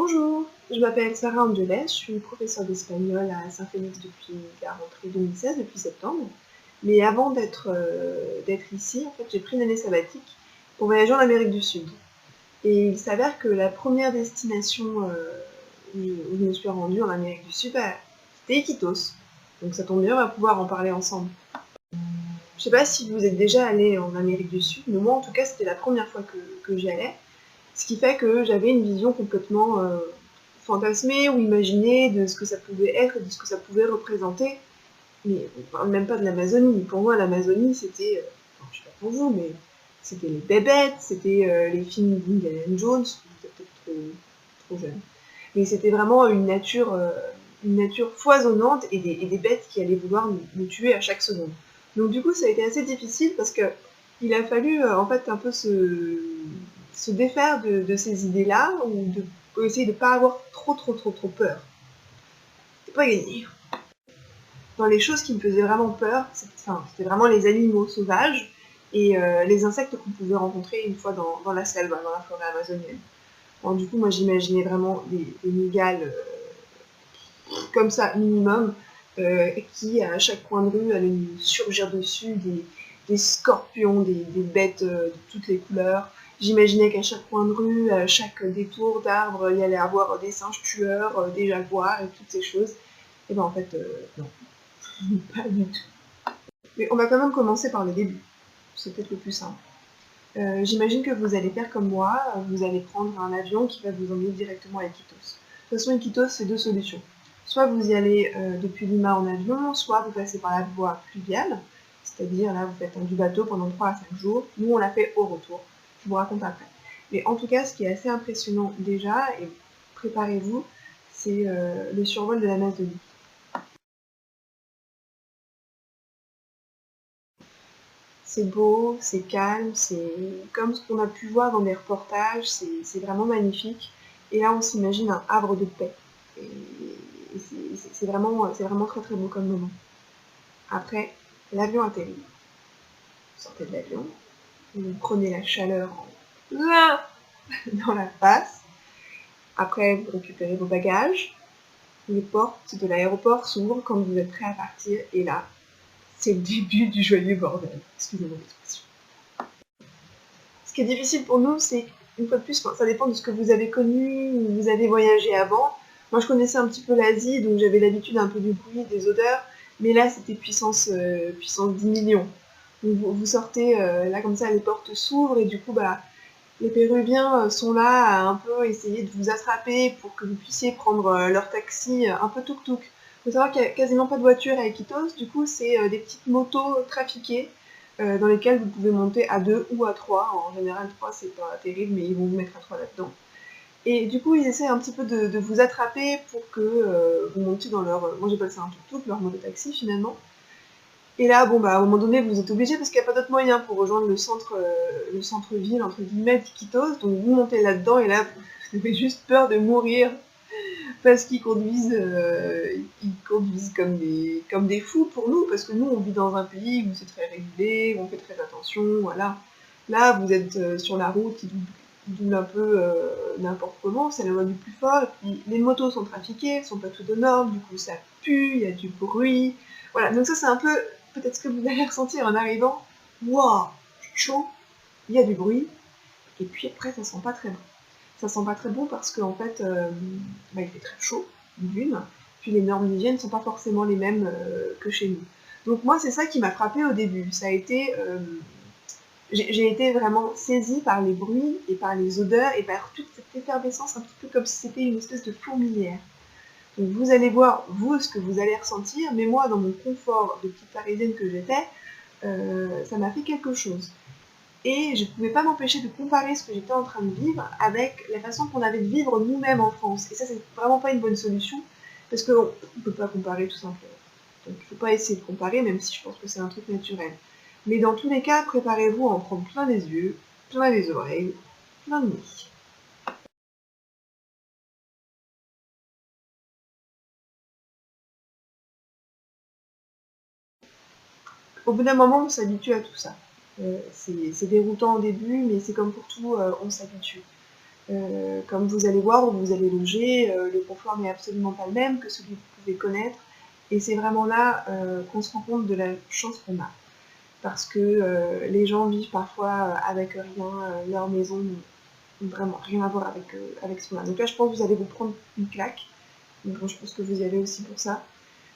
Bonjour, je m'appelle Sarah Angeles, je suis professeure d'espagnol à Saint-Félix depuis la rentrée 2016, depuis septembre. Mais avant d'être ici, en fait, j'ai pris une année sabbatique pour voyager en Amérique du Sud. Et il s'avère que la première destination où je me suis rendue en Amérique du Sud, c'était Iquitos. Donc ça tombe bien, on va pouvoir en parler ensemble. Je sais pas si vous êtes déjà allé en Amérique du Sud, mais moi en tout cas c'était la première fois que j'y allais. Ce qui fait que j'avais une vision complètement fantasmée ou imaginée de ce que ça pouvait être et de ce que ça pouvait représenter. Mais on parle même pas de l'Amazonie. Pour moi, l'Amazonie, c'était, je sais pas pour vous, mais c'était les bébêtes, c'était les films d'Indiana Jones, j'étais peut-être trop jeune. Mais c'était vraiment une nature foisonnante et des bêtes qui allaient vouloir nous tuer à chaque seconde. Donc du coup, ça a été assez difficile parce que il a fallu en fait un peu se défaire de ces idées-là ou essayer de pas avoir trop peur. C'est pas gagné. Dans les choses qui me faisaient vraiment peur, c'était vraiment les animaux sauvages et les insectes qu'on pouvait rencontrer une fois dans la selva, dans la forêt amazonienne. Alors, du coup, moi j'imaginais vraiment des migales comme ça, minimum, qui à chaque coin de rue allaient nous surgir dessus, des scorpions, des bêtes de toutes les couleurs. J'imaginais qu'à chaque coin de rue, à chaque détour d'arbre, il y allait avoir des singes tueurs, des jaguars et toutes ces choses. Et ben en fait, non, pas du tout. Mais on va quand même commencer par le début. C'est peut-être le plus simple. J'imagine que vous allez faire comme moi, vous allez prendre un avion qui va vous emmener directement à Iquitos. De toute façon, Iquitos, c'est deux solutions. Soit vous y allez depuis Lima en avion, soit vous passez par la voie fluviale, c'est-à-dire là, vous faites du bateau pendant 3 à 5 jours. Nous, on l'a fait au retour. Je vous raconte après. Mais en tout cas, ce qui est assez impressionnant déjà, et préparez-vous, c'est le survol de l'Amazonie. C'est beau, c'est calme, c'est comme ce qu'on a pu voir dans des reportages, c'est vraiment magnifique. Et là, on s'imagine un havre de paix. Et c'est vraiment très beau comme moment. Après, l'avion atterrit. Vous sortez de l'avion, vous prenez la chaleur dans la face. Après, vous récupérez vos bagages. Les portes de l'aéroport s'ouvrent quand vous êtes prêt à partir. Et là, c'est le début du joyeux bordel. Excusez-moi l'expression. Ce qui est difficile pour nous, c'est une fois de plus, ça dépend de ce que vous avez connu ou vous avez voyagé avant. Moi, je connaissais un petit peu l'Asie, donc j'avais l'habitude un peu du bruit, des odeurs, mais là, c'était puissance 10 millions. Donc vous sortez, là comme ça, les portes s'ouvrent et du coup, bah, les Péruviens sont là à un peu essayer de vous attraper pour que vous puissiez prendre leur taxi un peu tuk-tuk. Il faut savoir qu'il n'y a quasiment pas de voiture à Iquitos, du coup c'est des petites motos trafiquées dans lesquelles vous pouvez monter à 2 ou à 3. En général 3 c'est pas terrible mais ils vont vous mettre à 3 là-dedans. Et du coup ils essaient un petit peu de vous attraper pour que vous montiez dans leur, moi j'appelle ça un tuk-tuk, leur moto-taxi finalement. Et là, bon, bah, à un moment donné, vous êtes obligé parce qu'il n'y a pas d'autre moyen pour rejoindre le centre-ville, entre guillemets, d'Iquitos. Donc vous montez là-dedans et là, vous avez juste peur de mourir parce ils conduisent comme des fous pour nous, parce que nous, on vit dans un pays où c'est très régulé, où on fait très attention, voilà. Là, vous êtes sur la route qui double un peu n'importe comment, c'est la loi du plus fort, et puis les motos sont trafiquées, sont pas toutes aux normes, du coup ça pue, il y a du bruit, voilà. Donc ça, c'est un peu peut-être ce que vous allez ressentir en arrivant. Waouh, chaud, il y a du bruit, et puis après, ça sent pas très bon. Ça sent pas très bon parce qu'en fait, bah, il fait très chaud, d'une, puis les normes d'hygiène sont pas forcément les mêmes que chez nous. Donc moi, c'est ça qui m'a frappée au début. Ça a été, j'ai été vraiment saisie par les bruits et par les odeurs et par toute cette effervescence, un petit peu comme si c'était une espèce de fourmilière. Donc vous allez voir, vous, ce que vous allez ressentir, mais moi, dans mon confort de petite parisienne que j'étais, ça m'a fait quelque chose. Et je ne pouvais pas m'empêcher de comparer ce que j'étais en train de vivre avec la façon qu'on avait de vivre nous-mêmes en France. Et ça, c'est vraiment pas une bonne solution, parce qu'on ne peut pas comparer tout simplement. Donc il ne faut pas essayer de comparer, même si je pense que c'est un truc naturel. Mais dans tous les cas, préparez-vous à en prendre plein les yeux, plein les oreilles, plein le nez. Au bout d'un moment, on s'habitue à tout ça. C'est déroutant au début, mais c'est comme pour tout, on s'habitue. Comme vous allez voir où vous allez loger, le confort n'est absolument pas le même que celui que vous pouvez connaître. Et c'est vraiment là qu'on se rend compte de la chance qu'on a. Parce que les gens vivent parfois avec rien, leur maison n'a vraiment rien à voir avec ce qu'on a. Donc là, je pense que vous allez vous prendre une claque. Donc je pense que vous y allez aussi pour ça,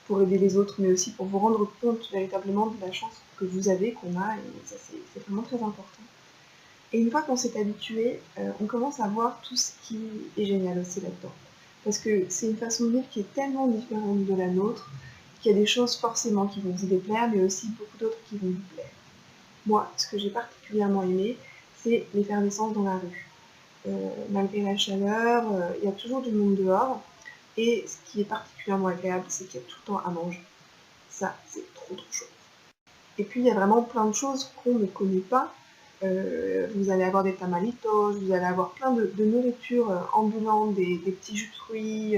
pour aider les autres, mais aussi pour vous rendre compte véritablement de la chance que vous avez, qu'on a, et ça c'est vraiment très important. Et une fois qu'on s'est habitué, on commence à voir tout ce qui est génial aussi là-dedans. Parce que c'est une façon de vivre qui est tellement différente de la nôtre, qu'il y a des choses forcément qui vont vous déplaire, mais aussi beaucoup d'autres qui vont vous plaire. Moi, ce que j'ai particulièrement aimé, c'est l'effervescence dans la rue. Malgré la chaleur, il y a toujours du monde dehors, et ce qui est particulièrement agréable, c'est qu'il y a tout le temps à manger. Ça, c'est trop chouette. Et puis, il y a vraiment plein de choses qu'on ne connaît pas. Vous allez avoir des tamalitos, vous allez avoir plein de nourriture ambulante, des petits jus de fruits.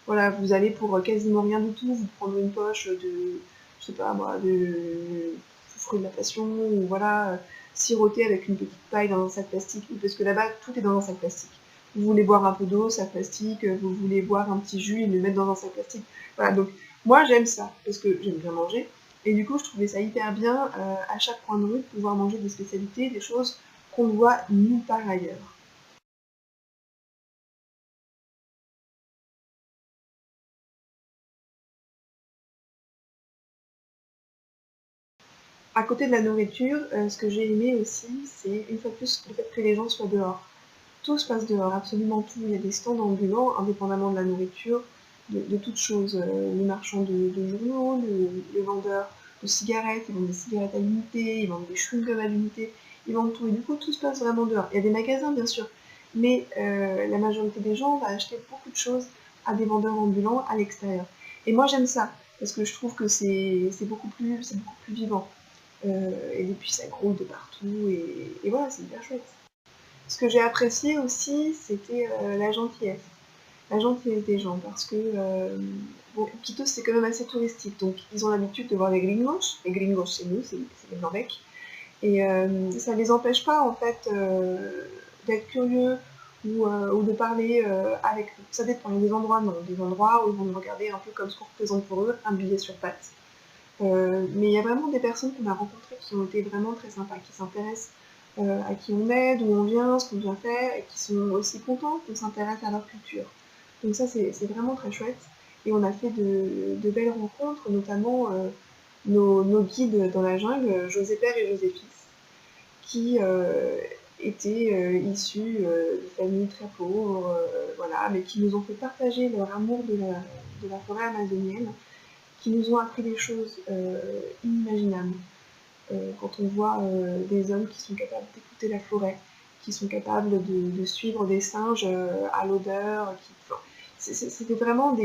Voilà, vous allez pour quasiment rien du tout, vous prendre une poche de, je sais pas moi, de fruits de la passion, ou voilà, siroter avec une petite paille dans un sac plastique, parce que là-bas, tout est dans un sac plastique. Vous voulez boire un peu d'eau, sac plastique, vous voulez boire un petit jus et le mettre dans un sac plastique. Voilà, donc moi j'aime ça, parce que j'aime bien manger, et du coup je trouvais ça hyper bien, à chaque coin de rue, de pouvoir manger des spécialités, des choses qu'on ne voit nulle part ailleurs. À côté de la nourriture, ce que j'ai aimé aussi, c'est une fois de plus le fait que les gens soient dehors. Tout se passe dehors, absolument tout. Il y a des stands ambulants, indépendamment de la nourriture, de toutes choses. Les marchands de journaux, les vendeurs de cigarettes, ils vendent des cigarettes à l'unité, ils vendent des chewing-gums à l'unité, ils vendent tout. Et du coup, tout se passe vraiment dehors. Il y a des magasins, bien sûr, mais la majorité des gens va acheter beaucoup de choses à des vendeurs ambulants à l'extérieur. Et moi, j'aime ça, parce que je trouve que c'est beaucoup plus vivant. Et puis ça grouille de partout, et voilà, c'est hyper chouette. Ce que j'ai apprécié aussi, c'était la gentillesse. La gentillesse des gens, parce que bon, Quito c'est quand même assez touristique, donc ils ont l'habitude de voir les gringos chez nous, c'est les blancs-becs, et ça les empêche pas en fait d'être curieux ou de parler avec eux. Ça dépend, il y a des endroits non, des endroits où ils vont nous regarder un peu comme ce qu'on représente pour eux, un billet sur pattes. Mais il y a vraiment des personnes qu'on a rencontrées qui ont été vraiment très sympas, qui s'intéressent à qui on est, d'où on vient, ce qu'on vient faire, et qui sont aussi contents qu'on s'intéresse à leur culture. Donc ça, c'est vraiment très chouette. Et on a fait de belles rencontres, notamment nos guides dans la jungle, José Père et José Fils, qui étaient issus de familles très pauvres, voilà, mais qui nous ont fait partager leur amour de la forêt amazonienne, qui nous ont appris des choses inimaginables. Quand on voit des hommes qui sont capables d'écouter la forêt, qui sont capables de suivre des singes à l'odeur, enfin, c'était vraiment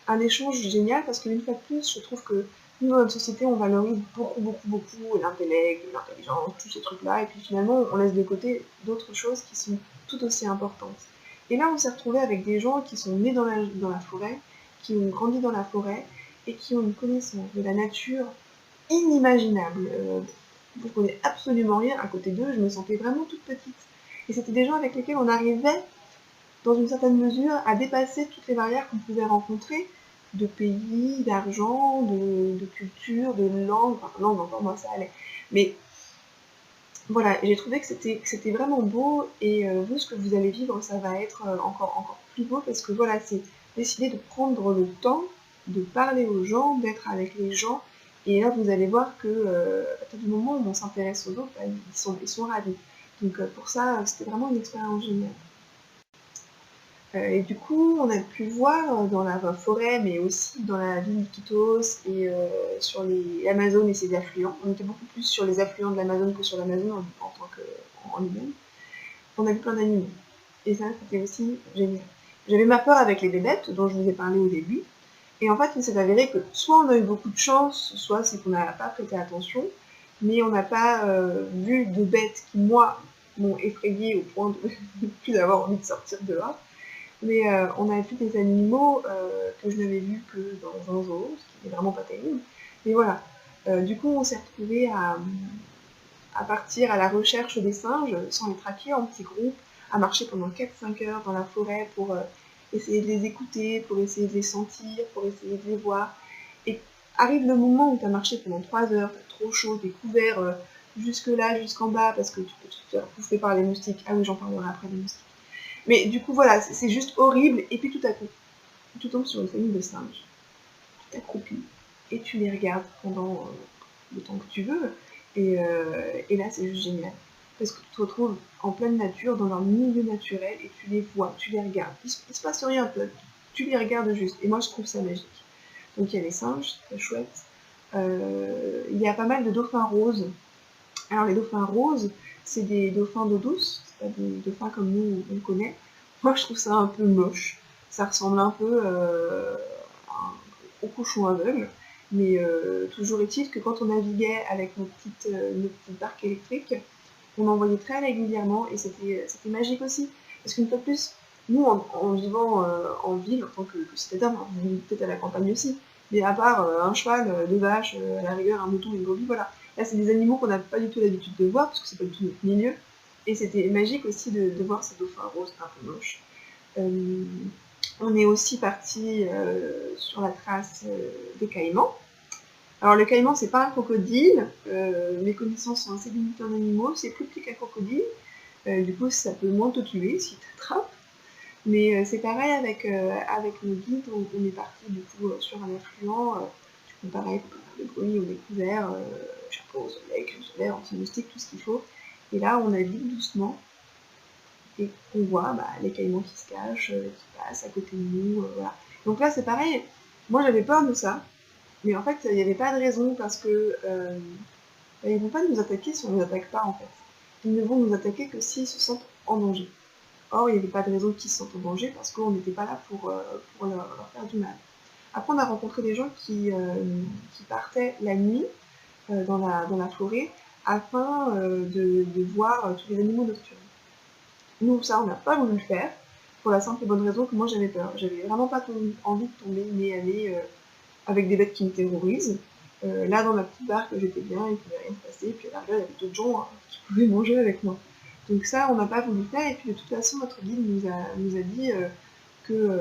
un échange génial, parce qu'une fois de plus, je trouve que nous, dans notre société, on valorise beaucoup l'intellect, l'intelligence, tous ces trucs-là, et puis finalement, on laisse de côté d'autres choses qui sont tout aussi importantes. Et là, on s'est retrouvé avec des gens qui sont nés dans la forêt, qui ont grandi dans la forêt, et qui ont une connaissance de la nature inimaginable. Vous ne comprenez absolument rien à côté d'eux, je me sentais vraiment toute petite. Et c'était des gens avec lesquels on arrivait, dans une certaine mesure, à dépasser toutes les barrières qu'on pouvait rencontrer, de pays, d'argent, de culture, de langue. Enfin, langue, encore moi, ça allait. Mais voilà, j'ai trouvé que c'était vraiment beau, et vous, ce que vous allez vivre, ça va être encore plus beau, parce que voilà, c'est décider de prendre le temps de parler aux gens, d'être avec les gens, et là, vous allez voir que à partir du moment où on s'intéresse aux autres, bah, ils sont ravis. Donc pour ça, c'était vraiment une expérience géniale. Et du coup, on a pu voir dans la forêt, mais aussi dans la ville d'Iquitos et sur l'Amazone et ses affluents. On était beaucoup plus sur les affluents de l'Amazone que sur l'Amazone en tant qu'en lui-même. On a vu plein d'animaux. Et ça, c'était aussi génial. J'avais ma peur avec les bébêtes, dont je vous ai parlé au début. Et en fait, il s'est avéré que soit on a eu beaucoup de chance, soit c'est qu'on n'a pas prêté attention, mais on n'a pas vu de bêtes qui, moi, m'ont effrayée au point de ne plus avoir envie de sortir dehors. Mais on a vu des animaux que je n'avais vus que dans un zoo, ce qui n'est vraiment pas terrible. Mais voilà, du coup on s'est retrouvés à partir à la recherche des singes, sans les traquer en petits groupes, à marcher pendant 4-5 heures dans la forêt pour essayer de les écouter, pour essayer de les sentir, pour essayer de les voir. Et arrive le moment où tu as marché pendant 3 heures, tu as trop chaud, tu es couvert jusque là, jusqu'en bas, parce que tu peux te faire bouffer par les moustiques. Ah oui, j'en parlerai après des moustiques. Mais du coup, voilà, c'est juste horrible. Et puis tout à coup, tu tombes sur une famille de singes. Tu t'accroupis et tu les regardes pendant le temps que tu veux. Et là, c'est juste génial. Parce que tu te retrouves en pleine nature, dans leur milieu naturel, et tu les vois, tu les regardes. Il se passe rien, tu les regardes juste. Et moi, je trouve ça magique. Donc il y a les singes, c'est très chouette. Il y a pas mal de dauphins roses. Alors les dauphins roses, c'est des dauphins d'eau douce, c'est pas des dauphins comme nous on connaît. Moi je trouve ça un peu moche. Ça ressemble un peu au cochon aveugle. Mais toujours est-il que quand on naviguait avec nos petites barques électriques, on en voyait très régulièrement et c'était magique aussi. Parce qu'une fois de plus, nous en vivant en ville, en tant que citadin, on vit peut-être à la campagne aussi, mais à part un cheval, deux vaches, à la rigueur un mouton, une brebis, voilà. Là, c'est des animaux qu'on n'a pas du tout l'habitude de voir, parce que c'est pas du tout notre milieu. Et c'était magique aussi de voir ces dauphins roses un peu moches. On est aussi parti sur la trace des caïmans. Alors le caïman, c'est pas un crocodile. Mes connaissances sont assez limitées en animaux. C'est plus petit qu'un crocodile. Du coup, ça peut moins te tuer si tu t'attrapes. Mais c'est pareil avec nos guides. On est parti du coup sur un affluent. Du coup, pareil, pour faire de bruit, on est couvert, chapeau au soleil, crème solaire, anti-moustique, tout ce qu'il faut. Et là, on navigue doucement et on voit les caïmans qui se cachent, qui passent à côté de nous. Voilà. Donc là, c'est pareil. Moi, j'avais peur de ça. Mais en fait, il n'y avait pas de raison parce que ils vont pas nous attaquer si on ne les attaque pas en fait. Ils ne vont nous attaquer que s'ils se sentent en danger. Or, il n'y avait pas de raison qu'ils se sentent en danger parce qu'on n'était pas là pour leur faire du mal. Après, on a rencontré des gens qui partaient la nuit dans la forêt afin de voir tous les animaux nocturnes. Nous, ça, on n'a pas voulu le faire pour la simple et bonne raison que moi j'avais peur. J'avais vraiment pas envie de tomber nez à nez avec des bêtes qui me terrorisent. Là, dans ma petite barque, j'étais bien, il ne pouvait rien se passer, et puis à l'arrière, il y avait d'autres gens qui pouvaient manger avec moi. Donc ça, on n'a pas voulu faire, et puis de toute façon, notre guide nous a dit que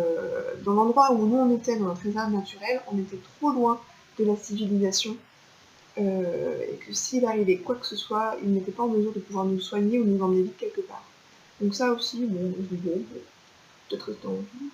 dans l'endroit où nous on était, dans notre réserve naturelle, on était trop loin de la civilisation, et que s'il arrivait quoi que ce soit, il n'était pas en mesure de pouvoir nous soigner ou nous emmener vite quelque part. Donc ça aussi, bon, je dis bon, peut-être rester en vie.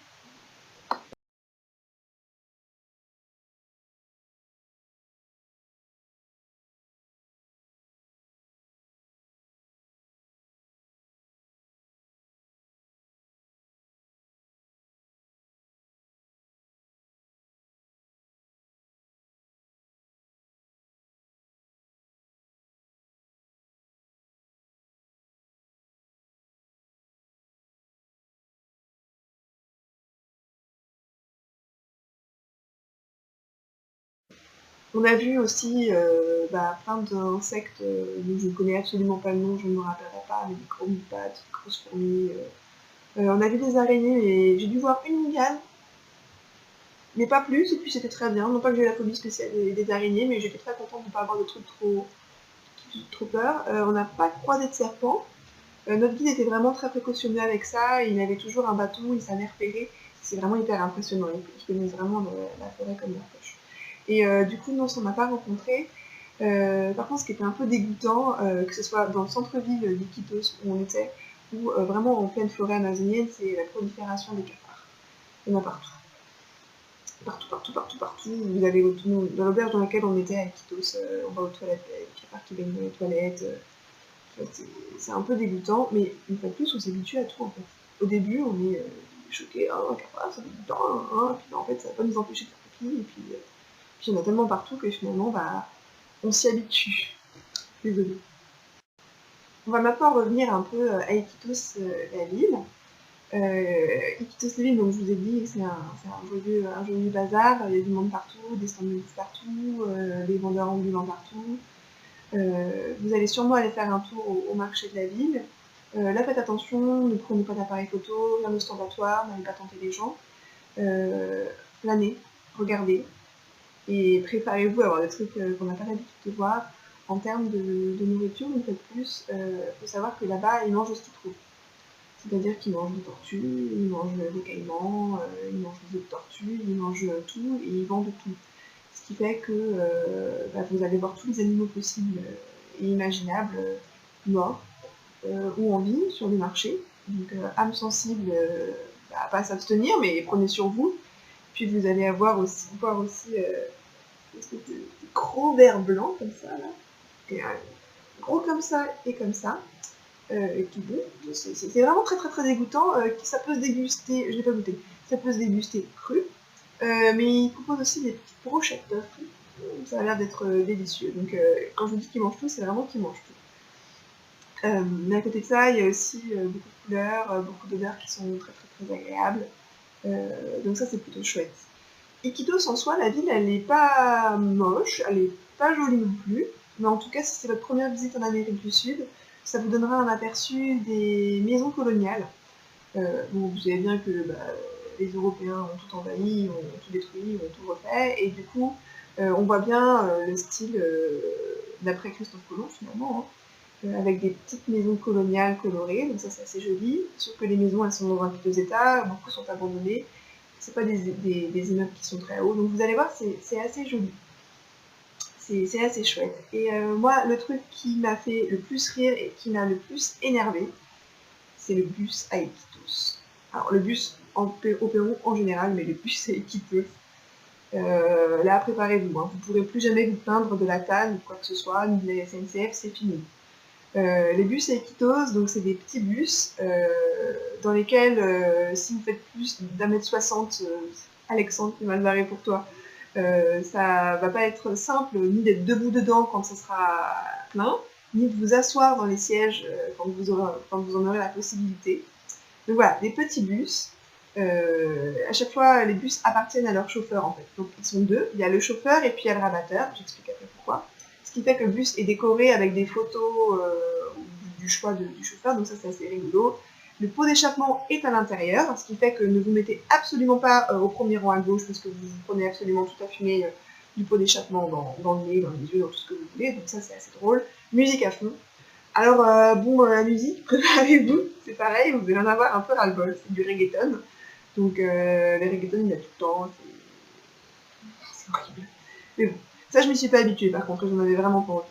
On a vu aussi plein d'insectes dont je ne connais absolument pas le nom, je ne me rappellerai pas, mais des chromopates, des grosses fourmis. On a vu des araignées, mais j'ai dû voir une migale, mais pas plus, et puis c'était très bien. Non pas que j'ai la phobie spéciale des araignées, mais j'étais très contente de ne pas avoir de trucs trop peur. On n'a pas croisé de serpents. Notre guide était vraiment très précautionneux avec ça, il avait toujours un bâton, il savait repérer. C'est vraiment hyper impressionnant, il connaît vraiment la forêt comme la poche. Et du coup, non, ça ne m'a pas rencontré. Par contre, ce qui était un peu dégoûtant, que ce soit dans le centre-ville d'Iquitos où on était, ou vraiment en pleine forêt amazonienne, c'est la prolifération des cafards. Il y en a partout. Partout, partout, partout, partout. Vous avez dans l'auberge dans laquelle on était à Iquitos, on va aux toilettes, il y a des cafards qui baignent dans les toilettes. C'est un peu dégoûtant, mais une fois de plus, on s'habitue à tout en fait. Au début, on est choqué, un capard, c'est dégoûtant, hein, puis en fait, ça va pas nous empêcher de faire pipi, et puis il y en a tellement partout que finalement, on s'y habitue. Désolée. On va maintenant revenir un peu à Iquitos, la ville. Iquitos, la ville, donc je vous ai dit, c'est un joyeux bazar, il y a du monde partout, des stands de partout, des vendeurs ambulants partout. Vous allez sûrement aller faire un tour au marché de la ville. Là, faites attention, ne prenez pas d'appareil photo, rien ostentatoire, n'allez pas tenter les gens. Planez, regardez, et préparez-vous à avoir des trucs qu'on n'a pas l'habitude de voir. En termes de nourriture, une fois de plus, il faut savoir que là-bas, ils mangent ce qu'ils trouvent. C'est-à-dire qu'ils mangent des tortues, ils mangent des caïmans, ils mangent des autres tortues, ils mangent tout et ils vendent tout. Ce qui fait que vous allez voir tous les animaux possibles et imaginables morts ou en vie sur le marché. Donc âme sensible, pas à s'abstenir, mais prenez sur vous. Puis vous allez voir aussi une espèce de gros verre blanc comme ça, là. Et gros comme ça et comme ça. Qui bon, c'est vraiment très très très dégoûtant. Ça peut se déguster, je l'ai pas goûté, ça peut se déguster cru. Mais il propose aussi des petites brochettes d'œufs. Ça a l'air d'être délicieux. Donc quand je vous dis qu'il mange tout, c'est vraiment qu'il mange tout. Mais à côté de ça, il y a aussi beaucoup de couleurs, beaucoup d'odeurs qui sont très très très agréables. Donc ça c'est plutôt chouette. Iquitos en soi, la ville elle est pas moche, elle est pas jolie non plus. Mais en tout cas, si c'est votre première visite en Amérique du Sud, ça vous donnera un aperçu des maisons coloniales. Bon, vous savez bien que les Européens ont tout envahi, ont tout détruit, ont tout refait, et du coup, on voit bien le style d'après Christophe Colomb finalement, hein, avec des petites maisons coloniales colorées, donc ça c'est assez joli, sauf que les maisons elles sont dans un piteux état, beaucoup sont abandonnées, c'est pas des immeubles qui sont très hauts, donc vous allez voir, c'est assez joli. C'est assez chouette. Et moi, le truc qui m'a fait le plus rire et qui m'a le plus énervé, c'est le bus à Iquitos. Alors, le bus au Pérou en général, mais le bus à Iquitos. Là, préparez-vous. Hein. Vous ne pourrez plus jamais vous plaindre de la TAN ou quoi que ce soit, ni de la SNCF, c'est fini. Les bus à Iquitos, donc c'est des petits bus dans lesquels, si vous faites plus d'1m60, Alexandre, c'est mal barré pour toi, ça va pas être simple ni d'être debout dedans quand ça sera plein, ni de vous asseoir dans les sièges quand vous en aurez la possibilité. Donc voilà, des petits bus. À chaque fois, les bus appartiennent à leur chauffeur en fait. Donc ils sont deux. Il y a le chauffeur et puis il y a le rabatteur. J'explique après pourquoi. Ce qui fait que le bus est décoré avec des photos du choix du chauffeur. Donc ça c'est assez rigolo. Le pot d'échappement est à l'intérieur, ce qui fait que ne vous mettez absolument pas au premier rang à gauche parce que vous prenez absolument tout à fumer du pot d'échappement dans le nez, dans les yeux, dans tout ce que vous voulez. Donc ça c'est assez drôle. Musique à fond. Alors, la musique, préparez-vous, c'est pareil, vous allez en avoir un peu ras-le-bol, c'est du reggaeton. Donc, les reggaeton, il y a tout le temps, c'est horrible. Mais bon, ça, je m'y suis pas habituée, par contre, j'en avais vraiment pas envie.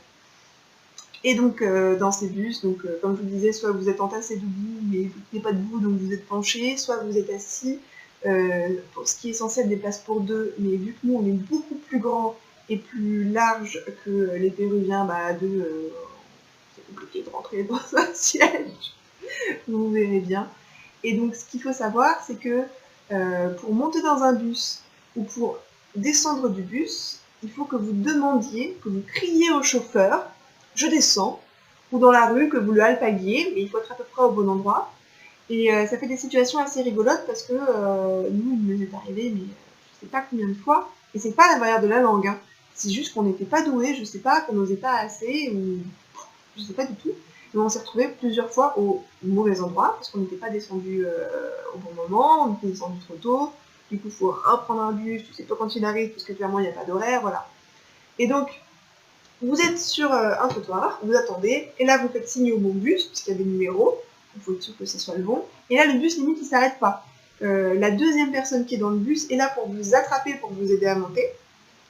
Et donc, dans ces bus, donc, comme je vous disais, soit vous êtes entassé debout, mais vous n'êtes pas debout, donc vous êtes penché, soit vous êtes assis, pour ce qui est censé être des places pour deux, mais vu que nous, on est beaucoup plus grand et plus large que les Péruviens, à deux, c'est compliqué de rentrer dans un siège, vous verrez bien. Et donc, ce qu'il faut savoir, c'est que pour monter dans un bus ou pour descendre du bus, il faut que vous demandiez, que vous criez au chauffeur, je descends, ou dans la rue, que vous le alpaguiez, mais il faut être à peu près au bon endroit. Et ça fait des situations assez rigolotes parce que nous, il nous est arrivé, mais je sais pas combien de fois, et c'est pas la barrière de la langue, hein. C'est juste qu'on n'était pas doué, je sais pas, qu'on n'osait pas assez, ou je sais pas du tout. Mais on s'est retrouvé plusieurs fois au mauvais endroit, parce qu'on n'était pas descendu au bon moment, on était descendu trop tôt, du coup il faut reprendre un bus, tu sais pas quand il arrive, parce que clairement il n'y a pas d'horaire, voilà. Et donc, vous êtes sur un trottoir, vous attendez, et là vous faites signe au bon bus, puisqu'il y a des numéros, il faut être sûr que ce soit le bon, et là le bus limite il s'arrête pas. La deuxième personne qui est dans le bus est là pour vous attraper, pour vous aider à monter.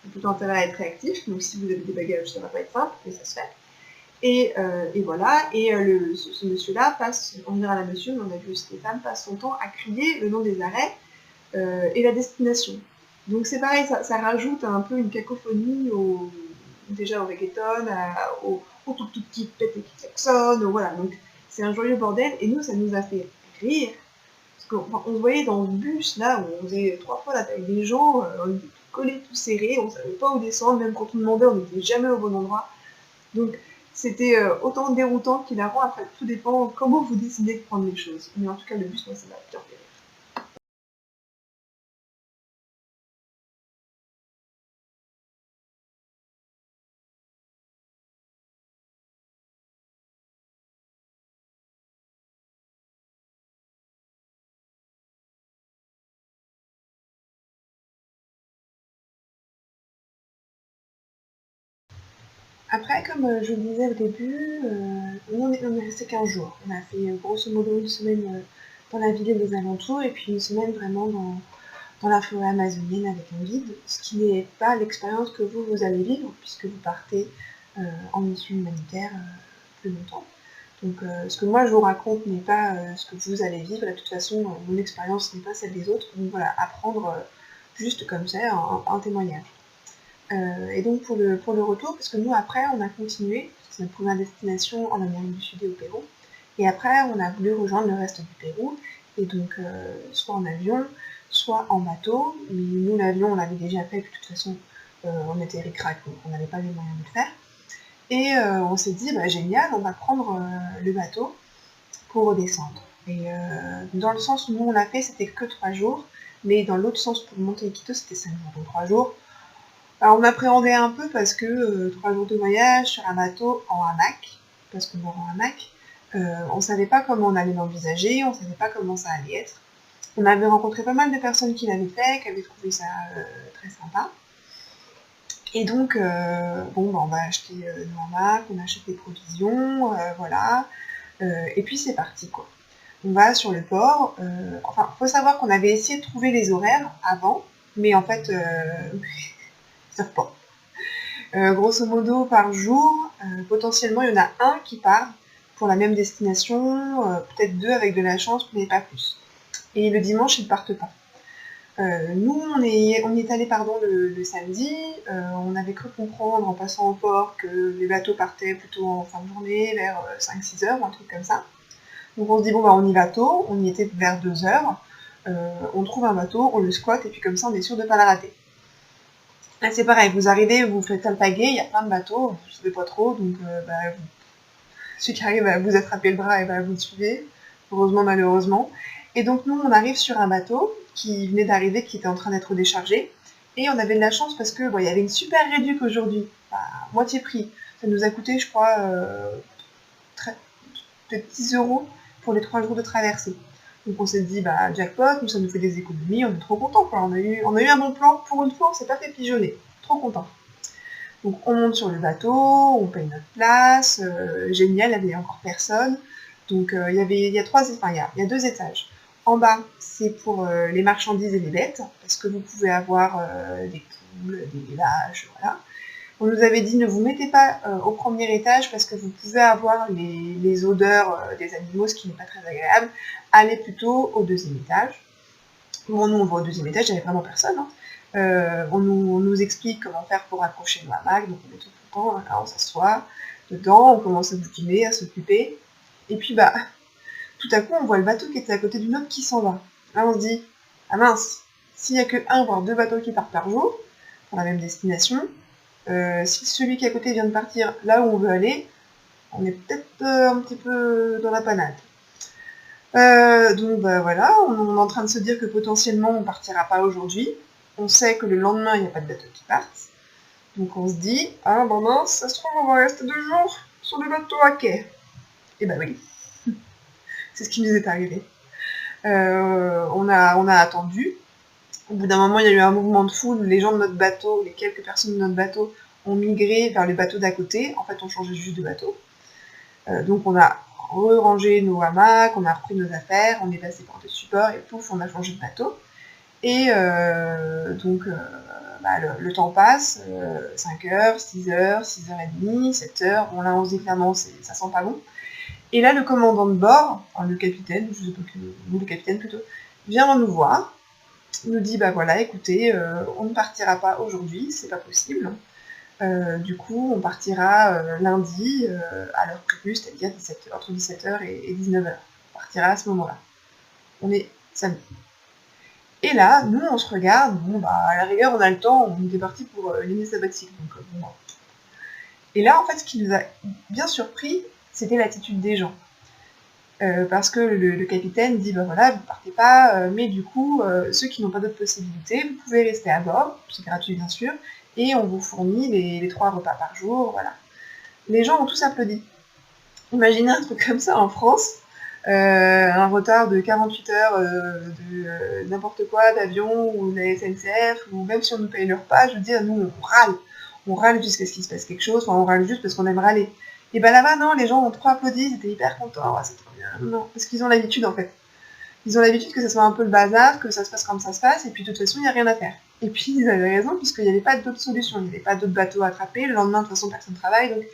Vous avez plutôt intérêt à être réactif, donc si vous avez des bagages ça va pas être simple, mais ça se fait. Et voilà, et ce monsieur-là passe, on dira la monsieur, mais on a vu aussi des femmes, passe son temps à crier le nom des arrêts et la destination. Donc c'est pareil, ça rajoute un peu une cacophonie déjà au reggaeton, au tout petit pété qui klaxonne, voilà. Donc c'est un joyeux bordel, et nous, ça nous a fait rire. Parce qu'on se voyait dans le bus, là, où on faisait 3 fois la taille des gens, on était tout collés, tout serrés, on savait pas où descendre, même quand on demandait, on n'était jamais au bon endroit. Donc, c'était autant déroutant qu'hilarant. Après, tout dépend comment vous décidez de prendre les choses. Mais en tout cas, le bus, moi, ça m'a bien fait rire. Après, comme je le disais au début, nous on est resté 15 jours. On a fait grosso modo une semaine dans la ville et les alentours, et puis une semaine vraiment dans la forêt amazonienne avec un guide, ce qui n'est pas l'expérience que vous allez vivre, puisque vous partez en mission humanitaire plus longtemps. Donc ce que moi je vous raconte n'est pas ce que vous allez vivre, et de toute façon mon expérience n'est pas celle des autres, donc voilà, apprendre juste comme ça, un témoignage. Et donc pour le retour, parce que nous après on a continué, c'est notre première destination en Amérique du Sud et au Pérou, et après on a voulu rejoindre le reste du Pérou, et donc soit en avion, soit en bateau, mais nous l'avion on l'avait déjà fait, puis de toute façon on était ric-rac, donc on n'avait pas les moyens de le faire. Et on s'est dit, bah, génial, on va prendre le bateau pour redescendre. Et dans le sens où nous on l'a fait, c'était que 3 jours, mais dans l'autre sens pour monter à Quito, c'était 5 jours. Donc 3 jours. Alors on appréhendait un peu parce que 3 jours de voyage sur un bateau en hamac, parce qu'on dort en hamac, on savait pas comment on allait l'envisager, on savait pas comment ça allait être. On avait rencontré pas mal de personnes qui l'avaient fait, qui avaient trouvé ça très sympa. Et donc, bon, bah, on va acheter nos hamacs, on achète des provisions, voilà. Et puis c'est parti, quoi. On va sur le port. Enfin, faut savoir qu'on avait essayé de trouver les horaires avant, mais en fait, ça ne pas. Grosso modo, par jour, potentiellement, il y en a un qui part pour la même destination, peut-être 2 avec de la chance, mais pas plus. Et le dimanche, ils ne partent pas. Nous, on y est allé le samedi. On avait cru comprendre en passant au port que les bateaux partaient plutôt en fin de journée, vers 5-6 heures, ou un truc comme ça. Donc on se dit, bon, bah, on y va tôt. On y était vers 2 heures. On trouve un bateau, on le squatte, et puis comme ça, on est sûr de ne pas la rater. Là, c'est pareil, vous arrivez, vous faites alpaguer, il y a plein de bateaux, vous ne savez pas trop, donc celui qui arrive à vous attraper le bras, et vous le suivez, heureusement, malheureusement. Et donc nous, on arrive sur un bateau qui venait d'arriver, qui était en train d'être déchargé, et on avait de la chance parce que il y avait une super réduc aujourd'hui, moitié prix. Ça nous a coûté, je crois, peut-être 10 € pour les 3 jours de traversée. Donc on s'est dit, bah jackpot, nous ça nous fait des économies, on est trop contents, quoi. On a eu un bon plan, pour une fois, on s'est pas fait pigeonner. Trop content. Donc on monte sur le bateau, on paye notre place, génial, il n'y avait encore personne. Donc il y a 2 étages. En bas, c'est pour les marchandises et les bêtes, parce que vous pouvez avoir des poules, des vaches, voilà. On nous avait dit, ne vous mettez pas au premier étage parce que vous pouvez avoir les odeurs des animaux, ce qui n'est pas très agréable. Allez plutôt au 2e étage. Bon, nous, on va au 2e étage, il n'y avait vraiment personne. Hein. On nous explique comment faire pour accrocher le hamac, donc on est tout content, hein, là, on s'assoit dedans, on commence à bouquiner, à s'occuper. Et puis, bah, tout à coup, on voit le bateau qui était à côté d'une autre qui s'en va. Là, on se dit, ah mince, s'il n'y a que 1 voire 2 bateaux qui partent par jour, pour la même destination, si celui qui est à côté vient de partir là où on veut aller, on est peut-être un petit peu dans la panade. Donc bah voilà, on est en train de se dire que potentiellement on partira pas aujourd'hui. On sait que le lendemain il n'y a pas de bateau qui partent. Donc on se dit, ah bah mince, ça se trouve on va rester 2 jours sur le bateau à quai. Et bah oui, c'est ce qui nous est arrivé. On a attendu. Au bout d'un moment, il y a eu un mouvement de foule. Les gens de notre bateau, les quelques personnes de notre bateau, ont migré vers le bateau d'à côté. En fait, on changeait juste de bateau. Donc on a rangé nos hamacs, on a repris nos affaires, on est passé par des supports et pouf, on a changé de bateau. Et donc le temps passe, 5 heures, 6 heures, 6h30, 7 heures. Bon là on se dit clairement ça sent pas bon. Et là le commandant de bord, enfin le capitaine, je sais pas qui, ou le capitaine plutôt, vient nous voir, nous dit bah voilà écoutez, on ne partira pas aujourd'hui, c'est pas possible. Du coup, on partira lundi à l'heure prévue, c'est-à-dire entre 17h et 19h. On partira à ce moment-là. On est samedi. Et là, nous, on se regarde. Bon, bah, à la rigueur, on a le temps. On était parti pour l'année sabbatique. Donc, bon. Et là, en fait, ce qui nous a bien surpris, c'était l'attitude des gens. Parce que le capitaine dit, bah voilà, vous partez pas, mais du coup, ceux qui n'ont pas d'autres possibilités, vous pouvez rester à bord, c'est gratuit bien sûr, et on vous fournit les 3 repas par jour, voilà. Les gens ont tous applaudi. Imaginez un truc comme ça en France, un retard de 48 heures de n'importe quoi, d'avion ou de la SNCF, ou même si on nous paye le repas, je veux dire, nous on râle. on râle jusqu'à ce qu'il se passe quelque chose, enfin on râle juste parce qu'on aime râler. Et ben là-bas, non, les gens ont trop applaudi, ils étaient hyper contents, oh, c'est trop bien. Non, parce qu'ils ont l'habitude en fait. Ils ont l'habitude que ça soit un peu le bazar, que ça se passe comme ça se passe, et puis de toute façon, il n'y a rien à faire. Et puis ils avaient raison, puisqu'il n'y avait pas d'autre solution, il n'y avait pas d'autres bateaux à attraper, le lendemain, de toute façon, personne ne travaille, donc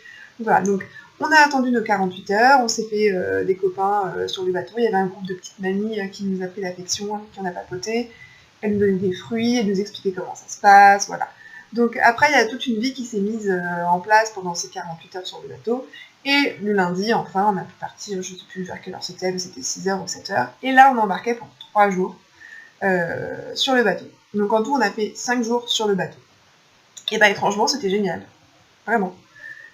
voilà. Donc on a attendu nos 48 heures, on s'est fait des copains sur le bateau, il y avait un groupe de petites mamies qui nous a pris l'affection, qui en a papoté, elles nous donnaient des fruits, elles nous expliquaient comment ça se passe, voilà. Donc après, il y a toute une vie qui s'est mise en place pendant ces 48 heures sur le bateau. Et le lundi, enfin, on a pu partir, je ne sais plus vers quelle heure c'était, mais c'était 6h ou 7h. Et là, on embarquait pour 3 jours sur le bateau. Donc en tout, on a fait 5 jours sur le bateau. Et bah étrangement, c'était génial. Vraiment.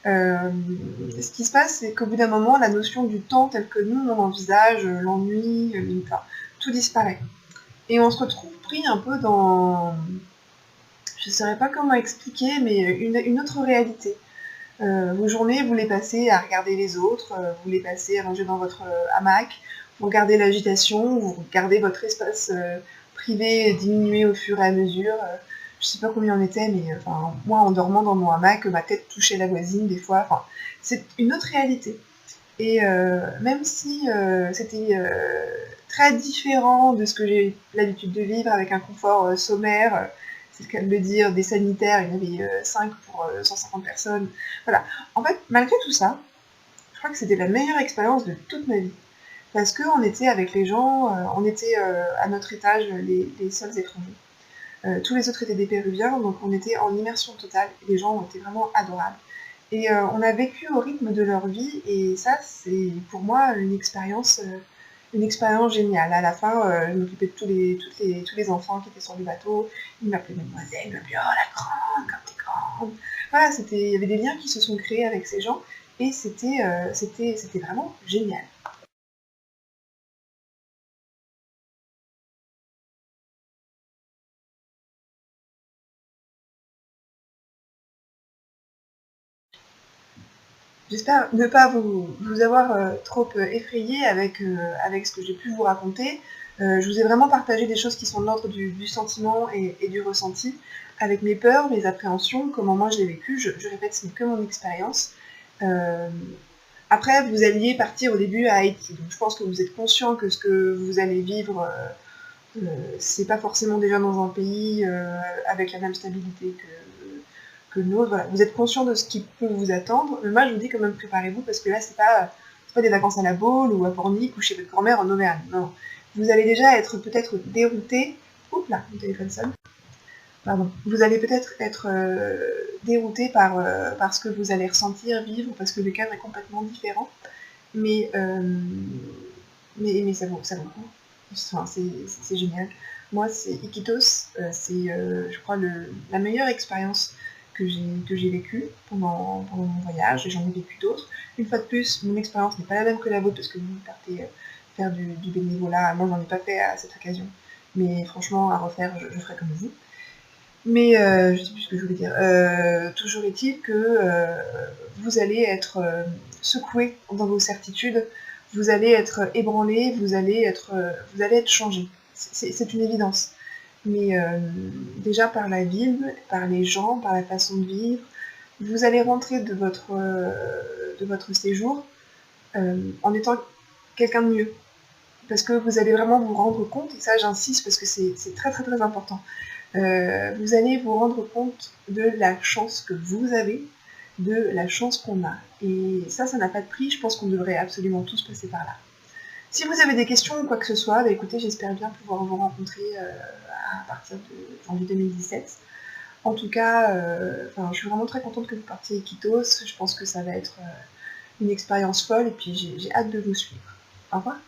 Ce qui se passe, c'est qu'au bout d'un moment, la notion du temps tel que nous, on envisage, l'ennui, tout disparaît. Et on se retrouve pris un peu dans... Je ne saurais pas comment expliquer, mais une autre réalité. Vos journées, vous les passez à regarder les autres, vous les passez à manger dans votre hamac, vous regardez l'agitation, vous regardez votre espace privé diminuer au fur et à mesure. Je sais pas combien on était, mais enfin, moi en dormant dans mon hamac, ma tête touchait la voisine des fois. Enfin, c'est une autre réalité. Et même si c'était très différent de ce que j'ai l'habitude de vivre avec un confort sommaire, c'est le cas de le dire, des sanitaires, il y en avait 5 pour 150 personnes. Voilà. En fait, malgré tout ça, je crois que c'était la meilleure expérience de toute ma vie. Parce qu'on était avec les gens, on était à notre étage les seuls étrangers. Tous les autres étaient des Péruviens, donc on était en immersion totale. Les gens étaient vraiment adorables. Et on a vécu au rythme de leur vie, et ça, c'est pour moi une expérience géniale. À la fin, je m'occupais de tous les enfants qui étaient sur le bateau. Ils m'appelaient mademoiselle, ils m'appelaient oh la grande, comme t'es grande. Voilà, il y avait des liens qui se sont créés avec ces gens, et c'était vraiment génial. J'espère ne pas vous avoir trop effrayé avec ce que j'ai pu vous raconter. Je vous ai vraiment partagé des choses qui sont de l'ordre du sentiment et du ressenti, avec mes peurs, mes appréhensions, comment moi je l'ai vécu. Je répète, ce n'est que mon expérience. Euh, Après, vous alliez partir au début à Haïti, donc je pense que vous êtes conscient que ce que vous allez vivre, c'est pas forcément déjà dans un pays avec la même stabilité que le nôtre. Voilà. Vous êtes conscient de ce qui peut vous attendre, mais moi je vous dis quand même préparez-vous parce que là c'est pas des vacances à la Baule ou à Pornic ou chez votre grand-mère en Auvergne. Non. Vous allez déjà être peut-être dérouté. Oups là, mon téléphone sonne. Pardon. Vous allez peut-être être dérouté par ce que vous allez ressentir, vivre, parce que le cadre est complètement différent. Mais, mais ça vaut le coup. Enfin, c'est génial. Moi, c'est Iquitos, c'est, je crois, la meilleure expérience que j'ai vécue pendant mon voyage, et j'en ai vécu d'autres. Une fois de plus, mon expérience n'est pas la même que la vôtre, parce que vous partez faire du bénévolat. Moi, j'en ai pas fait à cette occasion. Mais franchement, à refaire, je ferai comme vous. Mais je sais plus ce que je voulais dire. Toujours est-il que vous allez être secoué dans vos certitudes, vous allez être ébranlé, vous allez être changé. C'est une évidence. Mais déjà par la ville, par les gens, par la façon de vivre, vous allez rentrer de votre séjour en étant quelqu'un de mieux. Parce que vous allez vraiment vous rendre compte, et ça j'insiste parce que c'est très très très important, vous allez vous rendre compte de la chance que vous avez, de la chance qu'on a. Et ça n'a pas de prix, je pense qu'on devrait absolument tous passer par là. Si vous avez des questions ou quoi que ce soit, bah écoutez, j'espère bien pouvoir vous rencontrer à partir de janvier 2017. En tout cas, je suis vraiment très contente que vous partiez à Iquitos, je pense que ça va être une expérience folle, et puis j'ai hâte de vous suivre. Au revoir.